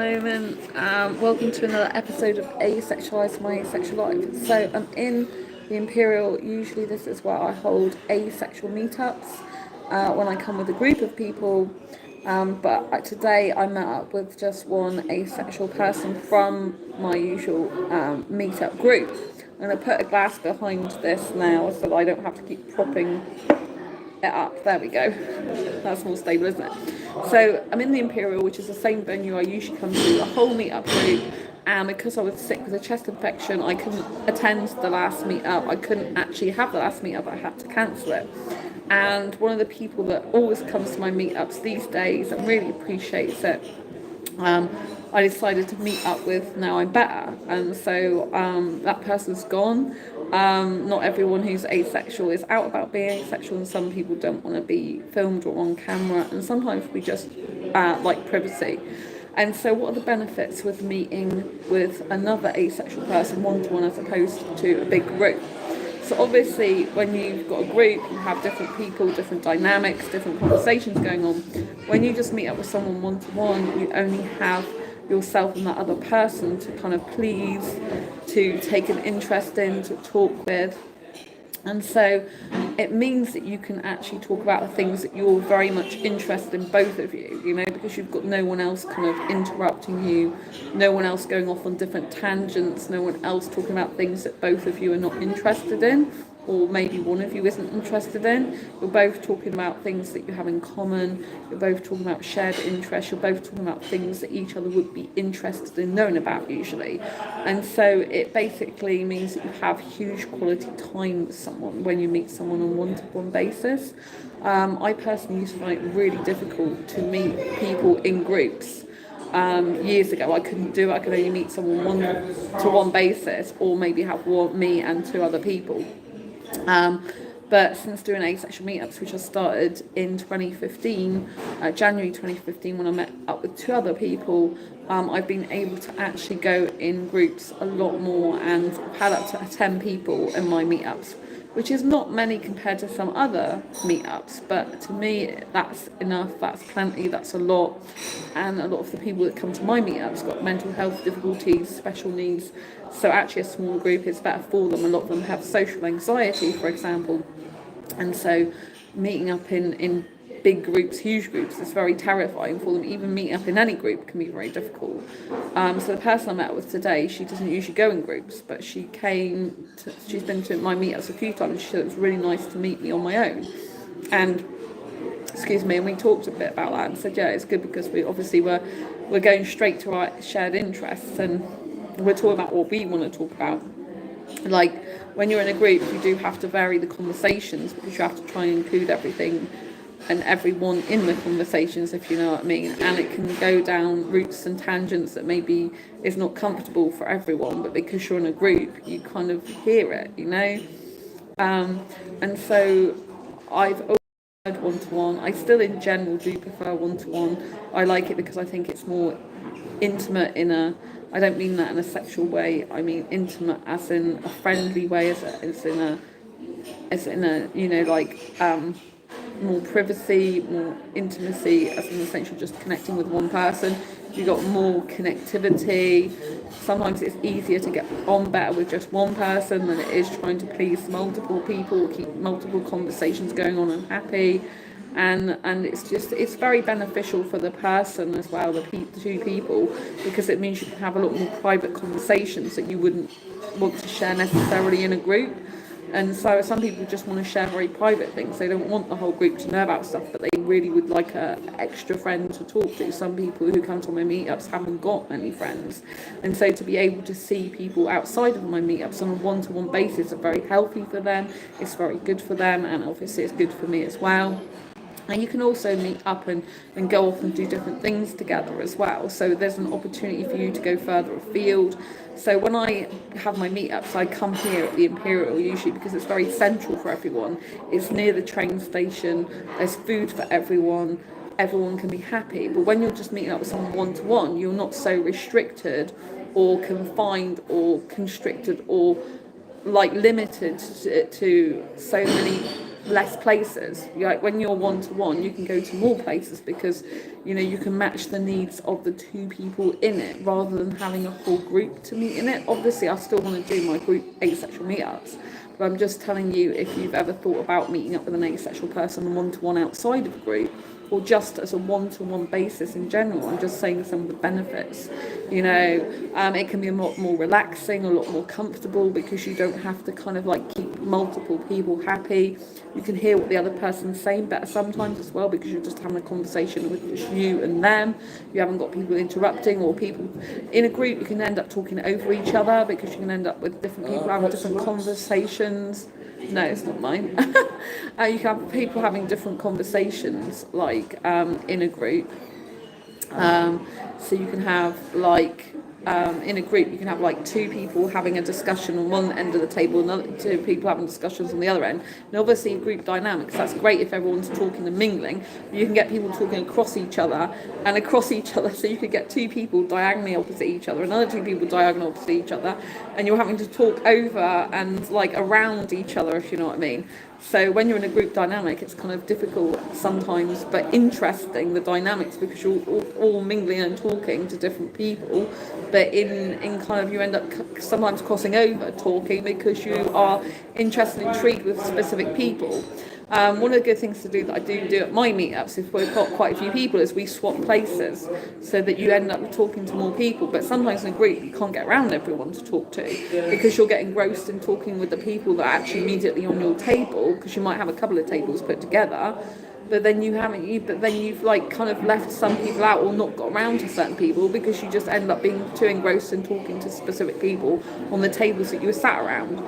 moment. Welcome to another episode of Asexualise, my asexual life. So I'm in the Imperial. Usually this is where I hold asexual meetups when I come with a group of people. But today I met up with just one asexual person from my usual meetup group. I'm going to put a glass behind this now so that I don't have to keep propping it up. There we go. That's more stable, isn't it? So I'm in the Imperial, which is the same venue I usually come to, the whole meetup group. And because I was sick with a chest infection, I couldn't attend the last meetup. I couldn't actually have the last meetup. I had to cancel it. And one of the people that always comes to my meetups these days and really appreciates it, I decided to meet up with Now I'm Better. And so that person's gone. Not everyone who's asexual is out about being asexual, and some people don't want to be filmed or on camera, and sometimes we just like privacy. And so what are the benefits with meeting with another asexual person one-to-one as opposed to a big group? So obviously when you've got a group, you have different people, different dynamics, different conversations going on. When you just meet up with someone one-to-one, you only have yourself and that other person to kind of please, to take an interest in, to talk with. And so it means that you can actually talk about the things that you're very much interested in, both of you, you know, because you've got no one else kind of interrupting you, no one else going off on different tangents, no one else talking about things that both of you are not interested in, or maybe one of you isn't interested in. You're both talking about things that you have in common, you're both talking about shared interests, you're both talking about things that each other would be interested in knowing about usually. And so it basically means that you have huge quality time with someone when you meet someone on a one-to-one basis. I personally used to find it really difficult to meet people in groups. Years ago I couldn't do it. I could only meet someone one-to-one basis, or maybe have me and two other people. But since doing asexual meetups, which I started in 2015, January 2015, when I met up with two other people, I've been able to actually go in groups a lot more, and I've had up to 10 people in my meetups, which is not many compared to some other meetups, but to me that's enough, that's plenty, that's a lot. And a lot of the people that come to my meetups got mental health difficulties, special needs, so actually a small group is better for them. A lot of them have social anxiety, for example, and so meeting up in big groups, huge groups, is very terrifying for them. Even meeting up in any group can be very difficult. So the person I met with today, she doesn't usually go in groups, but she's been to my meetups a few times. She said it was really nice to meet me on my own. And and we talked a bit about that and said, yeah, it's good because we're going straight to our shared interests, and we're talking about what we want to talk about. Like when you're in a group, you do have to vary the conversations because you have to try and include everything and everyone in the conversations, if you know what I mean. And it can go down routes and tangents that maybe is not comfortable for everyone, but because you're in a group, you kind of hear it, you know. And so I've always had one-to-one. I still in general do prefer one-to-one. I like it because I think it's more intimate I don't mean that in a sexual way, I mean intimate as in a friendly way, as in a you know, like more privacy, more intimacy, as in essentially just connecting with one person. You've got more connectivity. Sometimes it's easier to get on better with just one person than it is trying to please multiple people, keep multiple conversations going on and happy. And it's very beneficial for the person as well, the two people, because it means you can have a lot more private conversations that you wouldn't want to share necessarily in a group. And so some people just want to share very private things. They don't want the whole group to know about stuff, but they really would like an extra friend to talk to. Some people who come to my meetups haven't got many friends. And so to be able to see people outside of my meetups on a one-to-one basis is very healthy for them. It's very good for them, and obviously it's good for me as well. And you can also meet up and go off and do different things together as well. So there's an opportunity for you to go further afield. So when I have my meetups, I come here at the Imperial usually because it's very central for everyone. It's near the train station, there's food for everyone can be happy. But when you're just meeting up with someone one-to-one, you're not so restricted or confined or constricted or like limited to so many less places. Like when you're one-to-one, you can go to more places because, you know, you can match the needs of the two people in it rather than having a whole group to meet in it. Obviously, I still want to do my group asexual meetups, but I'm just telling you, if you've ever thought about meeting up with an asexual person one-to-one outside of a group, or just as a one-to-one basis in general, I'm just saying some of the benefits. You know, it can be a lot more relaxing, a lot more comfortable, because you don't have to kind of like keep multiple people happy. You can hear what the other person's saying better sometimes as well, because you're just having a conversation with just you and them. You haven't got people interrupting, or people in a group. You can end up talking over each other because you can end up with different people having different conversations. No, it's not mine. You can have people having different conversations, like in a group. So you can have like in a group, you can have like two people having a discussion on one end of the table, and two people having discussions on the other end. And obviously, group dynamics, that's great if everyone's talking and mingling. You can get people talking across each other, so you could get two people diagonally opposite each other, and other two people diagonally opposite each other, and you're having to talk over and like around each other, if you know what I mean. So when you're in a group dynamic, it's kind of difficult sometimes, but interesting, the dynamics, because you're all mingling and talking to different people, but in kind of, you end up sometimes crossing over talking because you are interested and intrigued with specific people. One of the good things to do that I do at my meetups, if we've got quite a few people, is we swap places so that you end up talking to more people. But sometimes in a group you can't get around everyone to talk to because you'll get engrossed in talking with the people that are actually immediately on your table, because you might have a couple of tables put together. But then you've like kind of left some people out or not got around to certain people because you just end up being too engrossed in talking to specific people on the tables that you were sat around.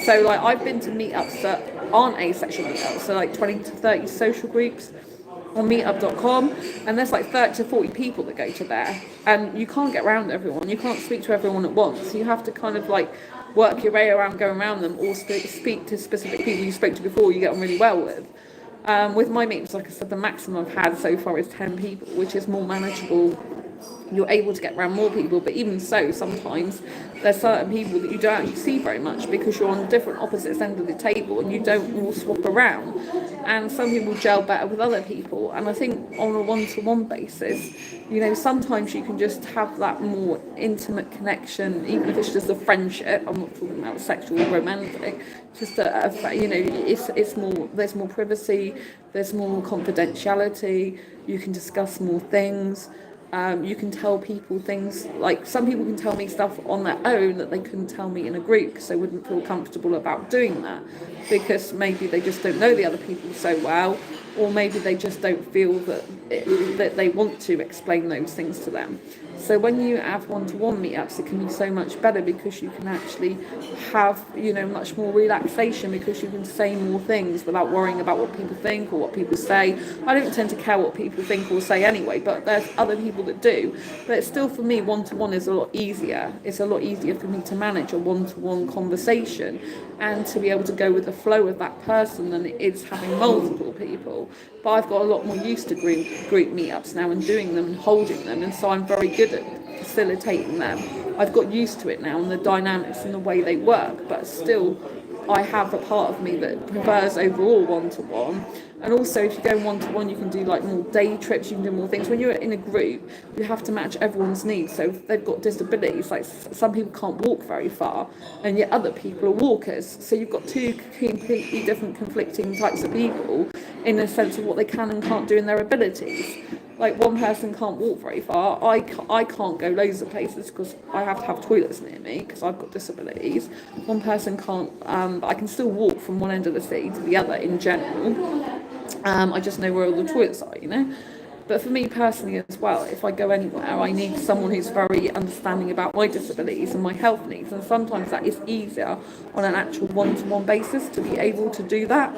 So like I've been to meetups that aren't asexual meetups, so like 20 to 30 social groups on meetup.com, and there's like 30 to 40 people that go to there, and you can't get around everyone, you can't speak to everyone at once, you have to kind of like work your way around, go around them, or speak to specific people you spoke to before you get on really well with. With my meetups, like I said, the maximum I've had so far is 10 people, which is more manageable. You're able to get around more people, but even so, sometimes there's certain people that you don't actually see very much because you're on different opposite ends of the table and you don't all swap around. And some people gel better with other people. And I think on a one-to-one basis, you know, sometimes you can just have that more intimate connection, even if it's just a friendship. I'm not talking about sexual or romantic. Just you know, it's more. There's more privacy. There's more confidentiality. You can discuss more things. You can tell people things, like some people can tell me stuff on their own that they couldn't tell me in a group because they wouldn't feel comfortable about doing that, because maybe they just don't know the other people so well, or maybe they just don't feel that they want to explain those things to them. So when you have one-to-one meetups, it can be so much better because you can actually have, you know, much more relaxation, because you can say more things without worrying about what people think or what people say. I don't tend to care what people think or say anyway, but there's other people that do. But still, for me, one-to-one is a lot easier. It's a lot easier for me to manage a one-to-one conversation and to be able to go with the flow of that person than it is having multiple people. But I've got a lot more used to group meetups now and doing them and holding them, and so I'm very good at facilitating them. I've got used to it now and the dynamics and the way they work, but still I have a part of me that prefers overall one-to-one. And also, if you go one-to-one, you can do like more day trips, you can do more things. When you're in a group, you have to match everyone's needs. So if they've got disabilities, like some people can't walk very far, and yet other people are walkers. So you've got two completely different conflicting types of people in the sense of what they can and can't do in their abilities. Like one person can't walk very far. I can't go loads of places because I have to have toilets near me because I've got disabilities. One person can't, but I can still walk from one end of the city to the other in general. I just know where all the toilets are, you know. But for me personally as well, if I go anywhere, I need someone who's very understanding about my disabilities and my health needs. And sometimes that is easier on an actual one-to-one basis to be able to do that.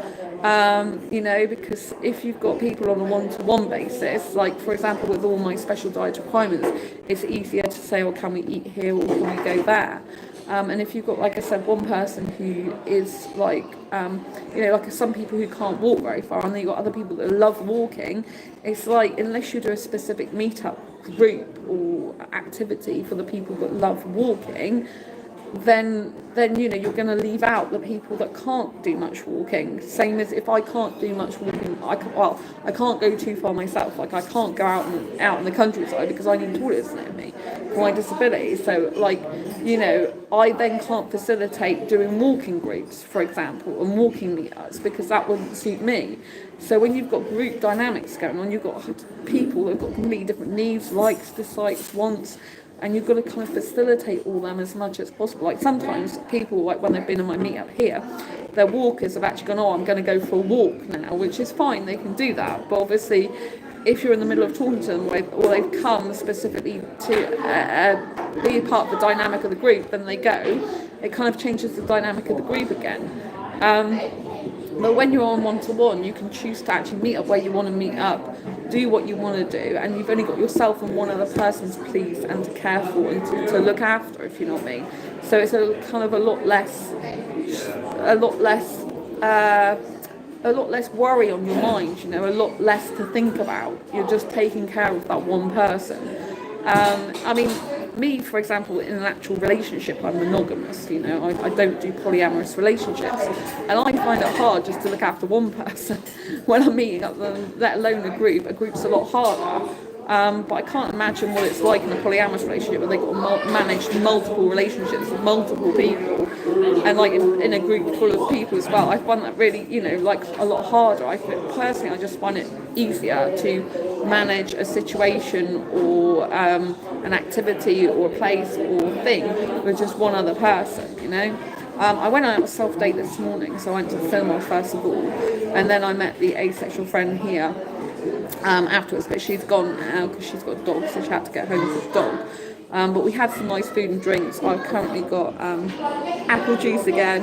You know, because if you've got people on a one-to-one basis, like for example with all my special diet requirements, it's easier to say, oh, can we eat here or can we go there? And if you've got, like I said, one person who is like, you know, like some people who can't walk very far, and then you've got other people that love walking, it's like, unless you do a specific meetup group or activity for the people that love walking, then you know you're going to leave out the people that can't do much walking. Same as if I can't do much walking, I can't go too far myself. Like I can't go out in the countryside because I need toilets near me for my disability. So like, you know, I then can't facilitate doing walking groups, for example, and walking meetups because that wouldn't suit me. So when you've got group dynamics going on, you've got people who've got completely different needs, likes, dislikes, wants, and you've got to kind of facilitate all them as much as possible. Like sometimes people, like when they've been in my meetup here, their walkers have actually gone, oh, I'm going to go for a walk now, which is fine, they can do that. But obviously, if you're in the middle of talking to them, or they've come specifically to be a part of the dynamic of the group, then they go, it kind of changes the dynamic of the group again. But when you're on one-to-one, you can choose to actually meet up where you want to meet up, do what you want to do, and you've only got yourself and one other person to please and to care for and to look after, if you know what I mean. So it's a kind of a lot less worry on your mind, you know, a lot less to think about. You're just taking care of that one person. I mean, me, for example, in an actual relationship, I'm monogamous, you know, I don't do polyamorous relationships, and I find it hard just to look after one person when I'm meeting up them, let alone a group. A group's a lot harder. But I can't imagine what it's like in a polyamorous relationship where they've got to manage multiple relationships with multiple people, and like in a group full of people as well. I find that really, you know, like a lot harder. Personally, I just find it easier to manage a situation or an activity or a place or thing with just one other person, you know. I went out on a self-date this morning, so I went to the cinema first of all, and then I met the asexual friend here afterwards, but she's gone now because she's got a dog, so she had to get home with the dog. But we had some nice food and drinks. I've currently got apple juice again,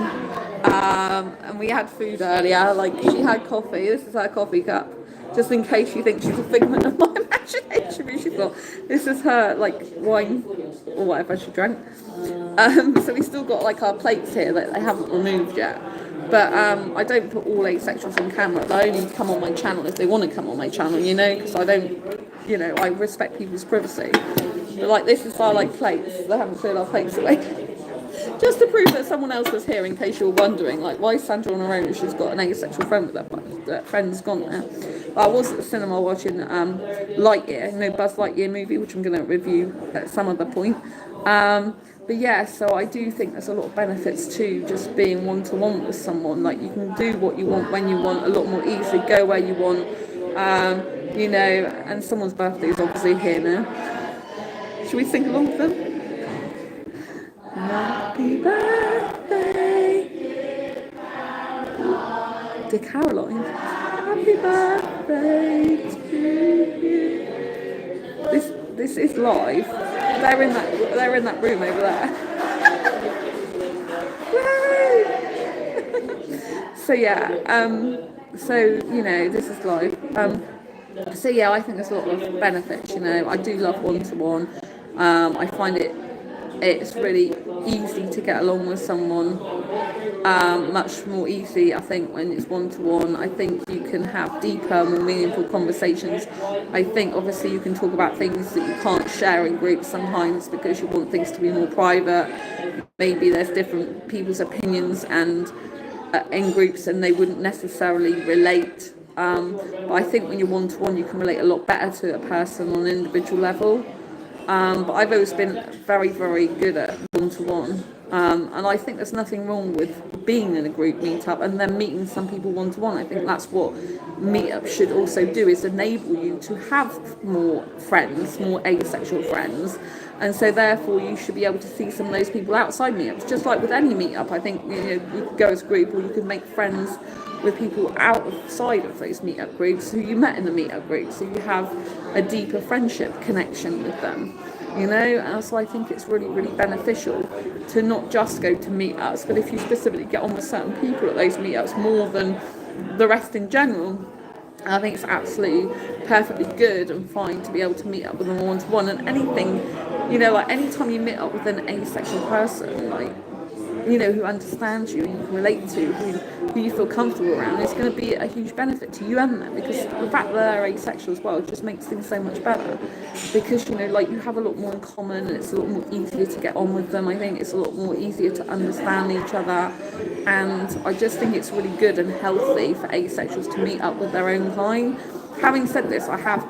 and we had food earlier. Like she had coffee. This is her coffee cup, just in case she thinks she's a figment of my imagination. But she's not. This is her like wine or whatever she drank. So we still got like our plates here that they haven't removed yet. But I don't put all asexuals on camera. They only come on my channel if they want to come on my channel, you know, because I don't, you know, I respect people's privacy. But like this is our like plates. They haven't cleared our plates away. Just to prove that someone else was here, in case you're wondering, like why is Sandra on her own if she's got an asexual friend with her, but that friend's gone now. But I was at the cinema watching Lightyear, you know, Buzz Lightyear movie, which I'm going to review at some other point. But yeah, so I do think there's a lot of benefits to just being one-to-one with someone. Like you can do what you want when you want, a lot more easily, go where you want, you know, and someone's birthday is obviously here now. Should we sing along with them? Happy birthday, dear Caroline. Happy birthday to you. This is live. They're in that room over there. So yeah, so you know, this is live. So yeah, I think there's a lot of benefits, you know. I do love one-to-one. I find it's really easy to get along with someone, much more easy, I think, when it's one-to-one. I think you can have deeper, more meaningful conversations. I think obviously you can talk about things that you can't share in groups sometimes because you want things to be more private. Maybe there's different people's opinions and in groups and they wouldn't necessarily relate. But I think when you're one-to-one, you can relate a lot better to a person on an individual level. But I've always been very, very good at one-to-one. And I think there's nothing wrong with being in a group meetup and then meeting some people one-to-one. I think that's what meetups should also do, is enable you to have more friends, more asexual friends. And so therefore you should be able to see some of those people outside meetups. Just like with any meetup, I think, you know, you could go as a group or you could make friends with people outside of those meetup groups who you met in the meetup group, so you have a deeper friendship connection with them, you know. And so I think it's really, really beneficial to not just go to meetups, but if you specifically get on with certain people at those meetups more than the rest in general, I think it's absolutely perfectly good and fine to be able to meet up with them one-to-one. And anything, you know, like anytime you meet up with an asexual person, like who understands you and you can relate to, who you feel comfortable around, it's going to be a huge benefit to you and them, because the fact that they're asexual as well just makes things so much better, because like you have a lot more in common, and it's a lot more easier to get on with them. I think it's a lot more easier to understand each other, and I just think it's really good and healthy for asexuals to meet up with their own kind. Having said this, I have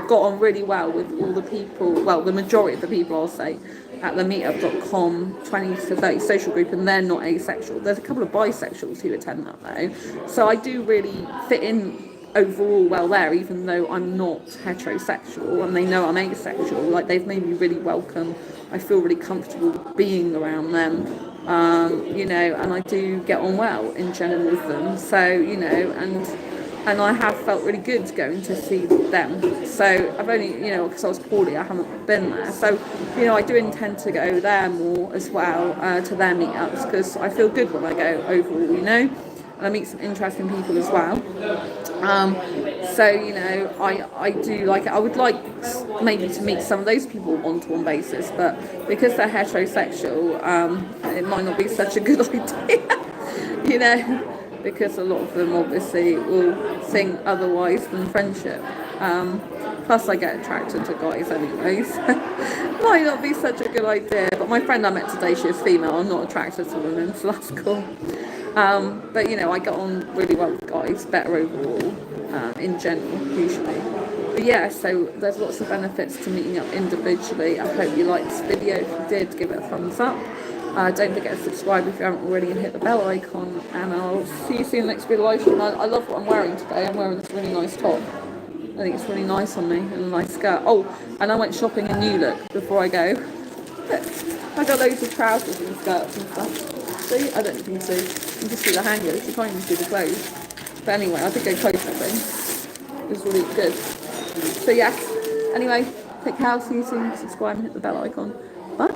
got on really well with all the people, well, the majority of the people, I'll say, at the meetup.com 20 to 30 social group, and they're not asexual. There's a couple of bisexuals who attend that though, so I do really fit in overall well there, even though I'm not heterosexual and they know I'm asexual. Like, they've made me really welcome. I feel really comfortable being around them, and I do get on well in general with them. So, and I have felt really good going to see them. So I've only, because I was poorly, I haven't been there. So, I do intend to go there more as well, to their meetups, because I feel good when I go overall, and I meet some interesting people as well. I do like it. I would like maybe to meet some of those people on a one-to-one basis, but because they're heterosexual, it might not be such a good idea, because a lot of them obviously will think otherwise than friendship. Plus I get attracted to guys anyway, so might not be such a good idea. But my friend I met today, she is female, I'm not attracted to women, so that's cool. But I get on really well with guys, better overall, in general, usually. But yeah, so there's lots of benefits to meeting up individually. I hope you liked this video. If you did, give it a thumbs up. Don't forget to subscribe if you haven't already, and hit the bell icon, and I'll see you soon in the next video live stream. I love what I'm wearing today. I'm wearing this really nice top. I think it's really nice on me, and a nice skirt. Oh, and I went shopping in New Look before I go. Look, I got loads of trousers and skirts and stuff. See? I don't know if you can see. You can just see the hangers. You can't even see the clothes. But anyway, I did go clothes shopping. It was really good. So yes. Anyway, take care. See you soon. Subscribe and hit the bell icon. Bye.